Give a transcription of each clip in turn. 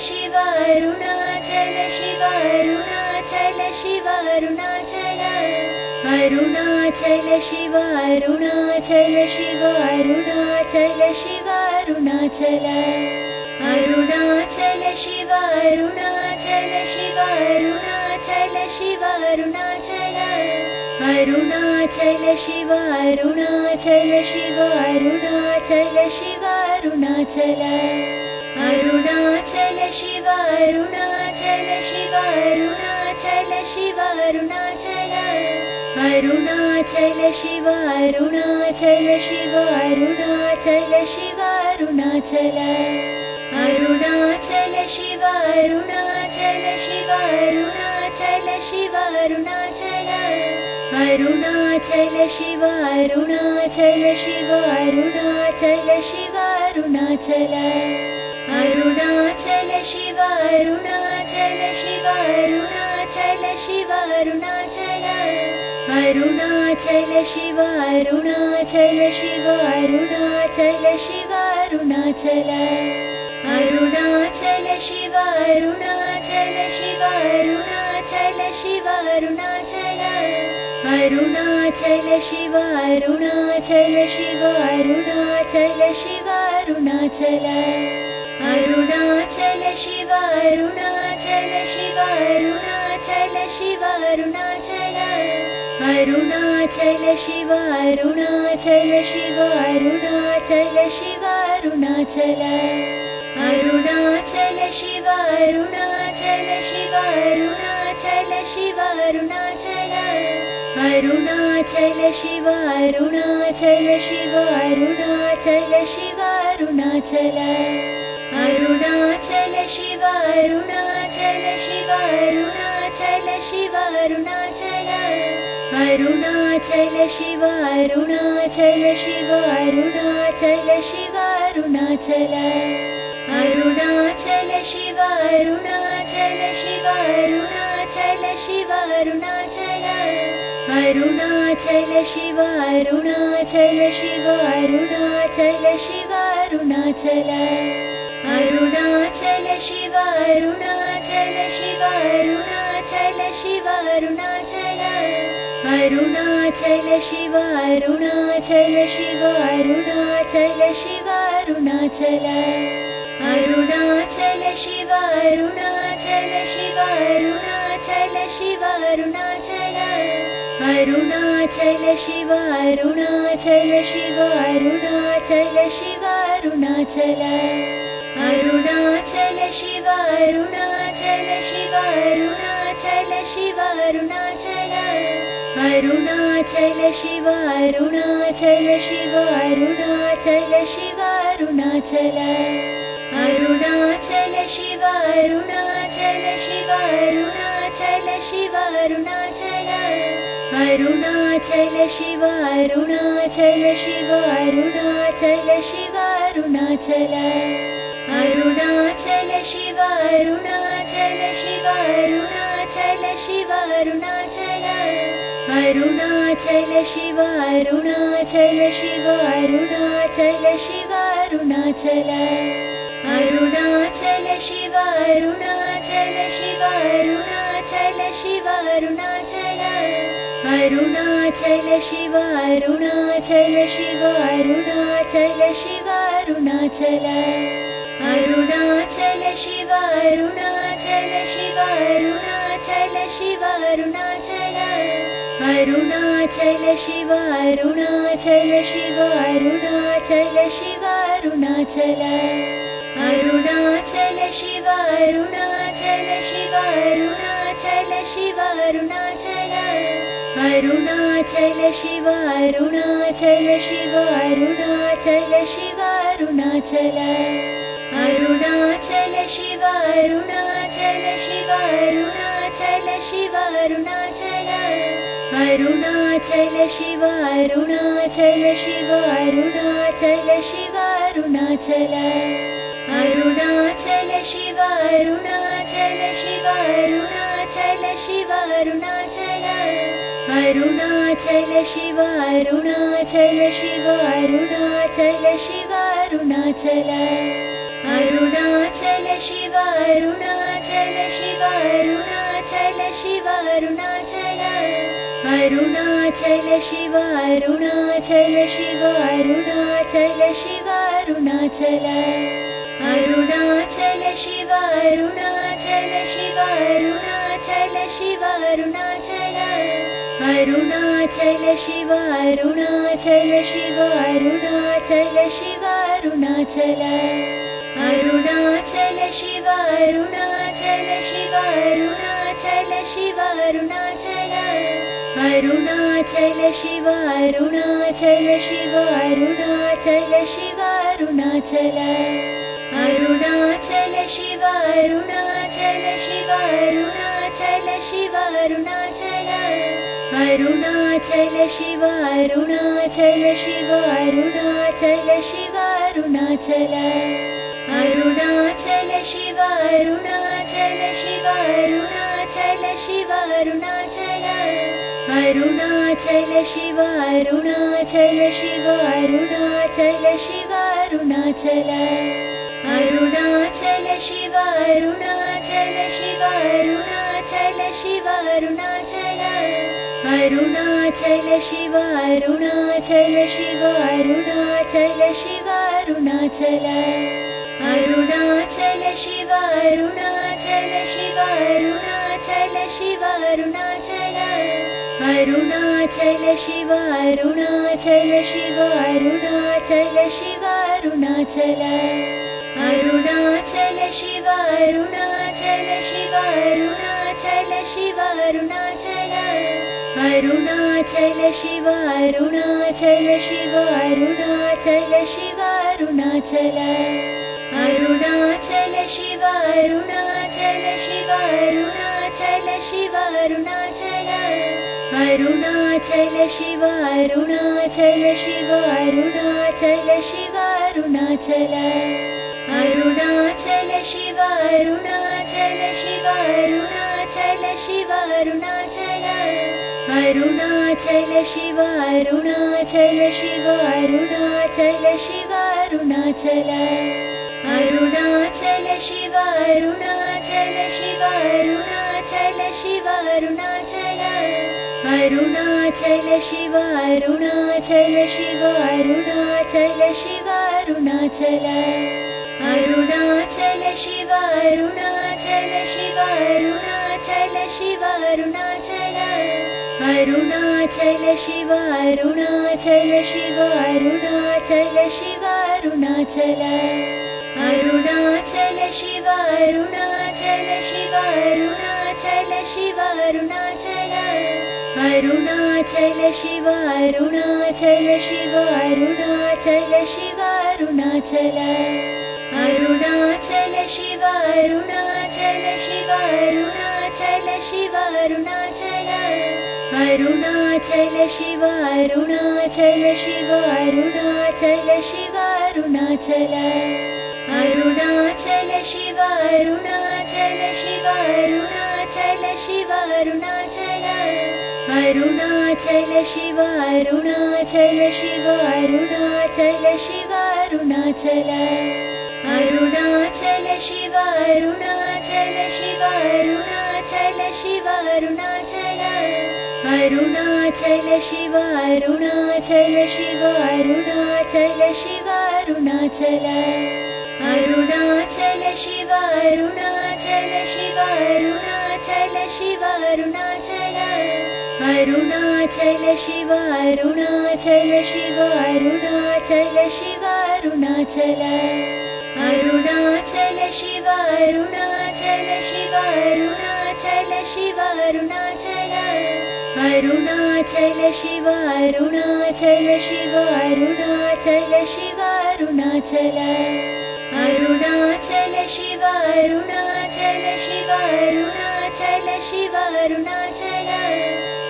Shiva Arunachal Shiva Arunachal Shiva Arunachal Arunachal Shiva Arunachal Shiva Arunachal Shiva Arunachal Arunachal Shiva Arunachal Shiva Arunachal Shiva Arunachal Arunachal Shiva Arunachal Shiva Arunachal Shiva Arunachal Arunachal Shiva Arunachal Shiva Arunachal Shiva Arunachal Arunachal Shiva Arunachal Shiva Arunachal Shiva Arunachal Arunachal Shiva Arunachal Shiva Arunachal Shiva Arunachal Arunachal Shiva Arunachal Shiva Arunachal Shiva Arunachal Arunachal Shiva Arunachal Shiva Arunachal Shiva Arunachal Arunachal Shiva Arunachal Shiva Arunachal Shiva Arunachal Arunachal Shiva Arunachal Shiva Arunachal Shiva Arunachal Arunachal Shiva Arunachal Shiva Arunachal Shiva Arunachal Arunachal Shiva Arunachal Shiva Arunachal Shiva Arunachal Arunachal Shiva Arunachal Shiva Arunachal Shiva Arunachal Arunachal Shiva Arunachal Shiva Arunachal Shiva Arunachal Arunachal Shiva Arunachal Shiva Arunachal Shiva Arunachal Arunachal Shiva Arunachal Shiva Arunachal Shiva Arunachal Arunachal Shiva Arunachal Shiva Arunachal Shiva Arunachal Arunachal Shiva Arunachal Shiva Arunachal Shiva Arunachal Arunachal Shiva Arunachal Shiva Arunachal Shiva Arunachal Arunachal Shiva Arunachal Shiva Arunachal Shiva Arunachal Arunachal Shiva Arunachal Shiva Arunachal Shiva Arunachal Arunachal Shiva Arunachal Shiva Arunachal Shiva Arunachal Arunachal Shiva Arunachal Shiva Arunachal Shiva Arunachal Arunachal Shiva Arunachal Shiva Arunachal Shiva Arunachal Arunachal Shiva Arunachal Shiva Arunachal Shiva Arunachal Arunachal Shiva Arunachal Shiva Arunachal Shiva Arunachal Arunachal Shiva Arunachal Shiva Arunachal Shiva Arunachal Arunachal Shiva Arunachal Shiva Arunachal Shiva Arunachal Arunachal Shiva Arunachal Shiva Arunachal Shiva Arunachal Arunachal Shiva Arunachal Shiva Arunachal Shiva Arunachal Arunachal Shiva Arunachal Shiva Arunachal Shiva Arunachal Arunachal Shiva Arunachal Shiva Arunachal Shiva Arunachal Arunachal Shiva Arunachal Shiva Arunachal Shiva Arunachal Arunachal Shiva Arunachal Shiva Arunachal Shiva Arunachal Arunachal Shiva Arunachal Shiva Arunachal Shiva Arunachal Arunachal Shiva Arunachal Shiva Arunachal Shiva Arunachal Arunachal Shiva Arunachal Shiva Arunachal Shiva Arunachal Arunachal Shiva Arunachal Shiva Arunachal Shiva Arunachal Arunachal Shiva Arunachal Shiva Arunachal Shiva Arunachal Arunachal Shiva Arunachal Shiva Arunachal Shiva Arunachal Arunachal Shiva Arunachal Shiva Arunachal Shiva Arunachal Arunachal Shiva Arunachal Shiva Arunachal Shiva Arunachal Arunachal Shiva Arunachal Shiva Arunachal Shiva Arunachal Arunachal Shiva Arunachal Shiva Arunachal Shiva Arunachal Arunachal Shiva Arunachal Shiva Arunachal Shiva Arunachal Arunachal Shiva Arunachal Shiva Arunachal Shiva Arunachal Arunachal Shiva Arunachal Shiva Arunachal Shiva Arunachal Arunachal Shiva Arunachal Shiva Arunachal Shiva Arunachal Arunachal Shiva Arunachal Shiva Arunachal Shiva Arunachal Arunachal Shiva Arunachal Shiva Arunachal Shiva Arunachal Arunachal Shiva Arunachal Shiva Arunachal Shiva Arunachal Arunachal Shiva Arunachal Shiva Arunachal Shiva Arunachal Arunachal Shiva Arunachal Shiva Arunachal Shiva Arunachal Arunachal Shiva Arunachal Shiva Arunachal Shiva Arunachal Arunachal Shiva Arunachal Shiva Arunachal Shiva Arunachal Arunachal Shiva Arunachal Shiva Arunachal Shiva Arunachal Arunachal Shiva Arunachal Shiva Arunachal Shiva Arunachal Arunachal Shiva Arunachal Shiva Arunachal Shiva Arunachal Arunachal Shiva Arunachal Shiva Arunachal Shiva Arunachal Arunachal Shiva Arunachal Shiva Arunachal Shiva Arunachal Arunachal Shiva Arunachal Shiva Arunachal Shiva Arunachal Arunachal Shiva Arunachal Shiva Arunachal Shiva Arunachal Arunachal Shiva Arunachal Shiva Arunachal Shiva Arunachal Arunachal Shiva Arunachal Shiva Arunachal Shiva Arunachal Arunachal Shiva Arunachal Shiva Arunachal Shiva Arunachal Arunachal Shiva Arunachal Shiva Arunachal Shiva Arunachal Arunachal Shiva Arunachal Shiva Arunachal Shiva Arunachal Arunachal Shiva Arunachal Shiva Arunachal Shiva Arunachal Arunachal Shiva Arunachal Shiva Arunachal Shiva Arunachal Arunachal Shiva Arunachal Shiva Arunachal Shiva Arunachal Arunachal Shiva Arunachal Shiva Arunachal Shiva Arunachal Arunachal Shiva Arunachal Shiva Arunachal Shiva Arunachal Arunachal Shiva Arunachal Shiva Arunachal Shiva Arunachal Arunachal Shiva Arunachal Shiva Arunachal Shiva Arunachal Arunachal Shiva Arunachal Shiva Arunachal Shiva Arunachal Arunachal Shiva Arunachal Shiva Arunachal Shiva Arunachal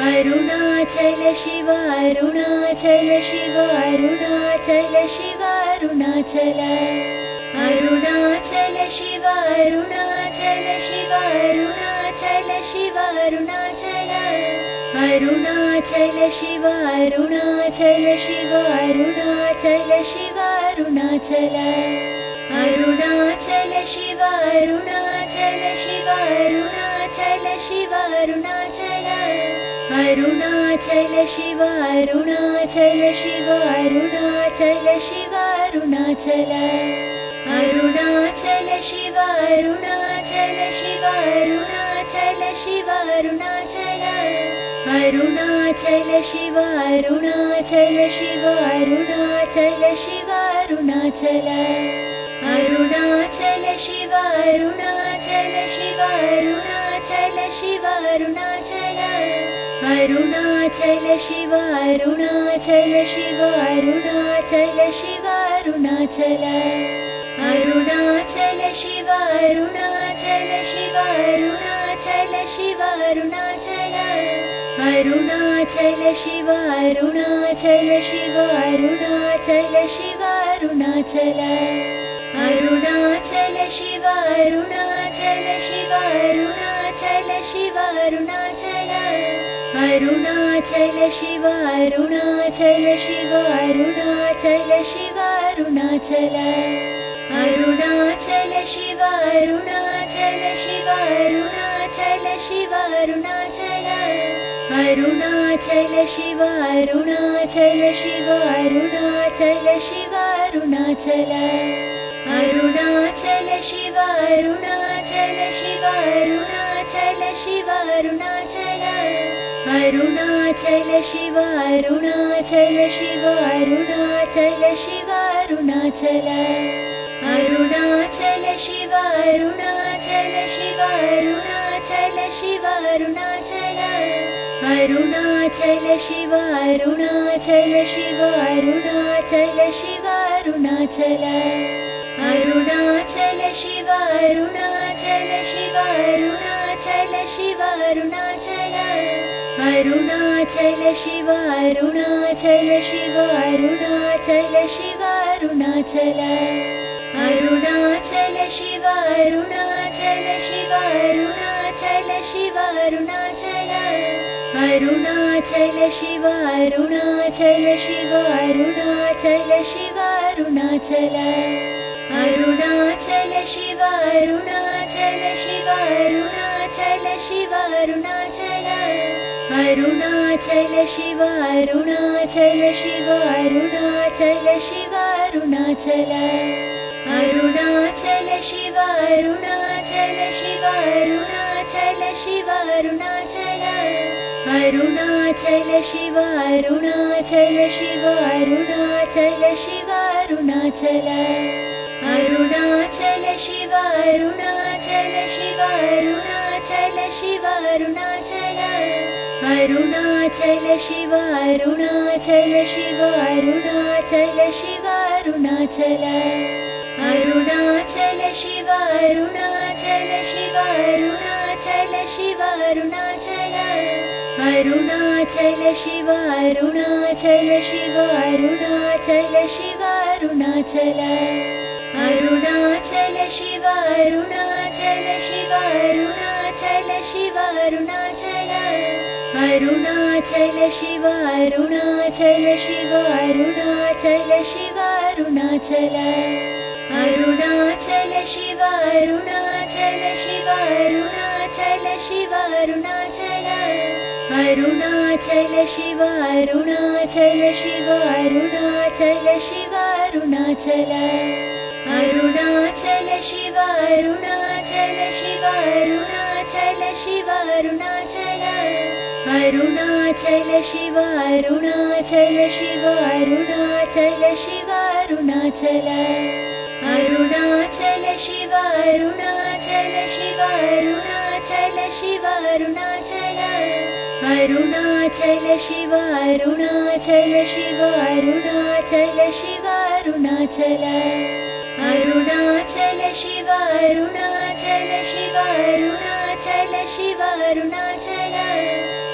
Arunachal Shiva Arunachal Shiva Arunachal Shiva Arunachal Arunachal Shiva Arunachal Shiva Arunachal Shiva Arunachal Arunachal Shiva Arunachal Shiva Arunachal Shiva Arunachal Arunachal Shiva Arunachal Shiva Arunachal Shiva Arunachal Arunachal Shiva Arunachal Shiva Arunachal Shiva Arunachal Arunachal Shiva Arunachal Shiva Arunachal Shiva Arunachal Arunachal Shiva Arunachal Shiva Arunachal Shiva Arunachal Arunachal Shiva Arunachal Shiva Arunachal Shiva Arunachal Arunachal Shiva Arunachal Shiva Arunachal Shiva Arunachal Arunachal Shiva Arunachal Shiva Arunachal Shiva Arunachal Arunachal Shiva Arunachal Shiva Arunachal Shiva Arunachal Arunachal Shiva Arunachal Shiva Arunachal Shiva Arunachal Arunachal Shiva Arunachal Shiva Arunachal Shiva Arunachal Arunachal Shiva Arunachal Shiva Arunachal Shiva Arunachal Arunachal Shiva Arunachal Shiva Arunachal Shiva Arunachal Arunachal Shiva Arunachal Shiva Arunachal Shiva Arunachal Arunachal Shiva Arunachal Shiva Arunachal Shiva Arunachal Arunachal Shiva Arunachal Shiva Arunachal Shiva Arunachal Arunachal Shiva Arunachal Shiva Arunachal Shiva Arunachal Arunachal Shiva Arunachal Shiva Arunachal Shiva Arunachal Arunachal Shiva Arunachal Shiva Arunachal Shiva Arunachal Arunachal Shiva Arunachal Shiva Arunachal Shiva Arunachal Arunachal Shiva Arunachal Shiva Arunachal Shiva Arunachal Arunachal Shiva Arunachal Shiva Arunachal Shiva Arunachal Arunachal Shiva Arunachal Shiva Arunachal Shiva Arunachal Arunachal Shiva Arunachal Shiva Arunachal Shiva Arunachal Arunachal Shiva Arunachal Shiva Arunachal Shiva Arunachal Arunachal Shiva Arunachal Shiva Arunachal Shiva Arunachal Arunachal Shiva Arunachal Shiva Arunachal Shiva Arunachal Arunachal Shiva Arunachal Shiva Arunachal Shiva Arunachal Arunachal Shiva Arunachal Shiva Arunachal Shiva Arunachal Arunachal Shiva Arunachal Shiva Arunachal Shiva Arunachal Arunachal Shiva Arunachal Shiva Arunachal Shiva Arunachal Arunachal Shiva Arunachal Shiva Arunachal Shiva Arunachal Arunachal Shiva Arunachal Shiva Arunachal Shiva Arunachal Arunachal Shiva Arunachal Shiva Arunachal Shiva Arunachal Arunachal Shiva Arunachal Shiva Arunachal Shiva Arunachal Arunachal Shiva Arunachal Shiva Arunachal Shiva Arunachal Arunachal Shiva Arunachal Shiva Arunachal Shiva Arunachal Arunachal Shiva Arunachal Shiva Arunachal Shiva Arunachal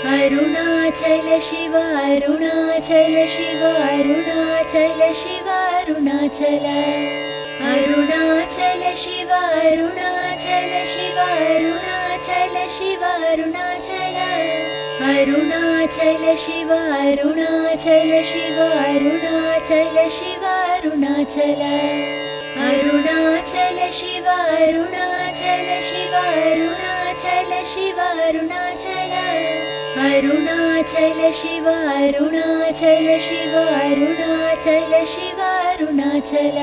Arunachal Shiva Arunachal Shiva Arunachal Shiva Arunachal Arunachal Shiva Arunachal Shiva Arunachal Shiva Arunachal Arunachal Shiva Arunachal Shiva Arunachal Shiva Arunachal Arunachal Shiva Arunachal Shiva Arunachal Shiva Arunachal Arunachal Shiva Arunachal Shiva Arunachal Shiva Arunachal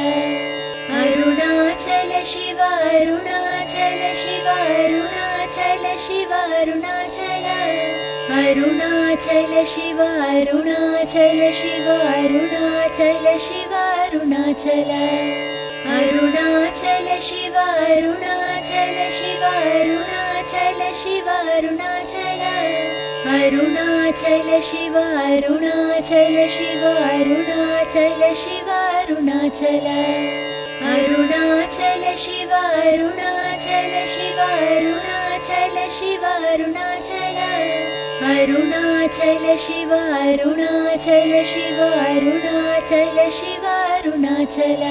Arunachal Shiva Arunachal Shiva Arunachal Shiva Arunachal Arunachal Shiva Arunachal Shiva Arunachal Shiva Arunachal Arunachal Shiva Arunachal Shiva Arunachal Shiva Arunachal Arunachal Shiva Arunachal Shiva Arunachal Shiva Arunachal Arunachal Shiva Arunachal Shiva Arunachal Shiva Arunachal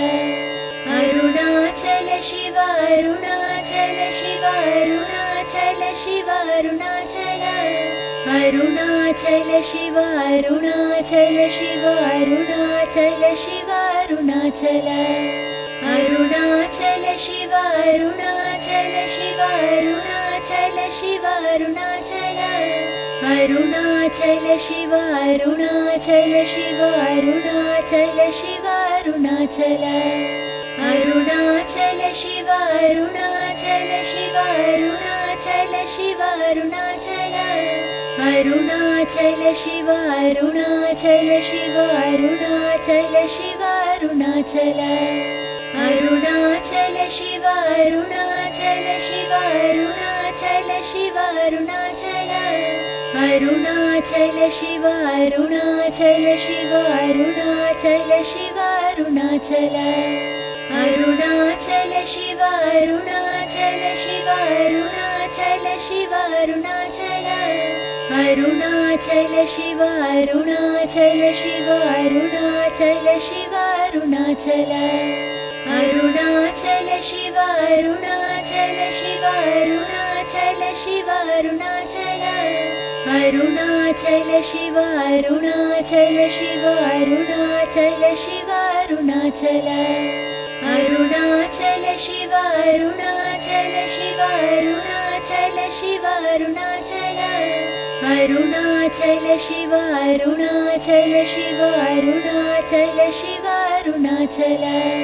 Arunachal Shiva Arunachal Shiva Arunachal Shiva Arunachal Arunachal Shiva Arunachal Shiva Arunachal Shiva Arunachal Arunachal Shiva Arunachal Shiva Arunachal Shiva Arunachal Arunachal Shiva Arunachal Shiva Arunachal Shiva Arunachal Arunachal Shiva Arunachal Shiva Arunachal Shiva Arunachal Arunachal Shiva Arunachal Shiva Arunachal Shiva Arunachal Arunachal Shiva Arunachal Shiva Arunachal Shiva Arunachal Arunachal Shiva Arunachal Shiva Arunachal Shiva Arunachal Arunachal Shiva Arunachal Shiva Arunachal Shiva Arunachal Arunachal Shiva Arunachal Shiva Arunachal Shiva Arunachal Arunachal Shiva Arunachal Shiva Arunachal Shiva Arunachal Arunachal Shiva Arunachal Shiva Arunachal Shiva Arunachal Arunachal Shiva Arunachal Shiva Arunachal Shiva Arunachal Arunachal Shiva Arunachal Shiva Arunachal Shiva Arunachal Arunachal Shiva Arunachal Shiva Arunachal Shiva Arunachal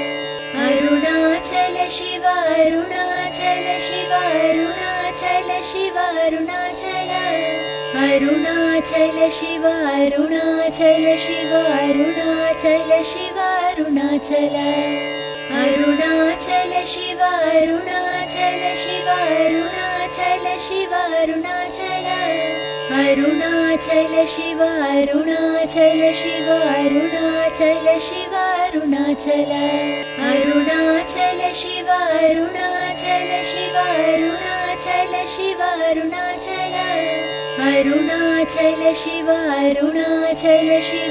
Arunachal Shiva Arunachal Shiva Arunachal Shiva Arunachal Arunachal Shiva Arunachal Shiva Arunachal Shiva Arunachal Arunachal Shiva Arunachal Shiva Arunachal Shiva Arunachal Arunachal Shiva Arunachal Shiva Arunachal Shiva Arunachal Arunachal Shiva Arunachal Shiva Arunachal Shiva Arunachal Arunachal Shiva Arunachal Shiva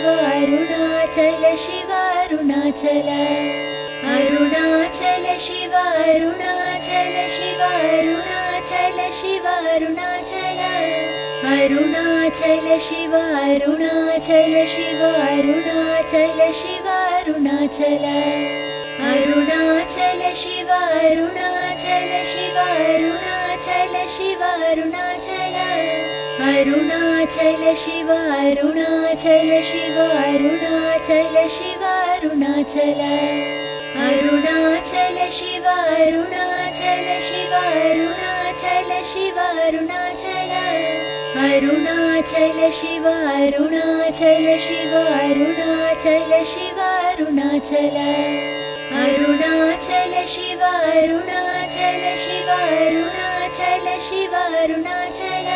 Arunachal Shiva Arunachal Arunachal Shiva Arunachal Shiva Arunachal Shiva Arunachal Arunachal Shiva Arunachal Shiva Arunachal Shiva Arunachal Arunachal Shiva Arunachal Shiva Arunachal Shiva Arunachal Arunachal Shiva Arunachal Shiva Arunachal Shiva Arunachal Arunachal Shiva Arunachal Shiva Arunachal Shiva Arunachal Arunachal Shiva Arunachal Shiva Arunachal Shiva Arunachal Arunachal Shiva Arunachal Shiva Arunachal Shiva Arunachal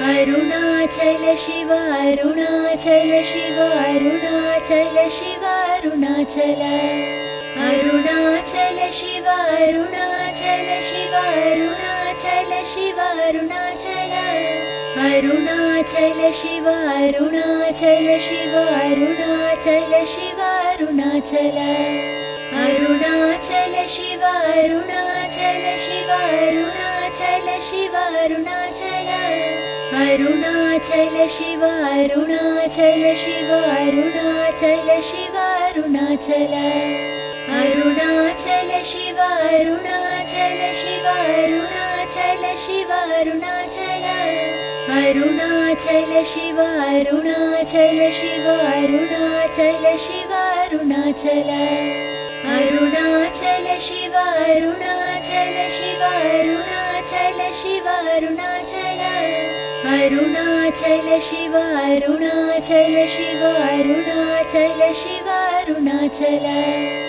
Arunachal Shiva Arunachal Shiva Arunachal Shiva Arunachal Arunachal Shiva Arunachal Shiva Arunachal Shiva Arunachal Arunachal Shiva Arunachal Shiva Arunachal Shiva Arunachal Arunachal Shiva Arunachal Shiva Arunachal Shiva Arunachal Arunachal Shiva Arunachal Shiva Arunachal Shiva Arunachal Arunachal Shiva Arunachal Shiva Arunachal Shiva Arunachal Arunachal Shiva Arunachal Shiva Arunachal Shiva Arunachal Arunachal Shiva Arunachal Shiva Arunachal Shiva Arunachal Arunachal Shiva Arunachal Shiva Arunachal Shiva Arunachal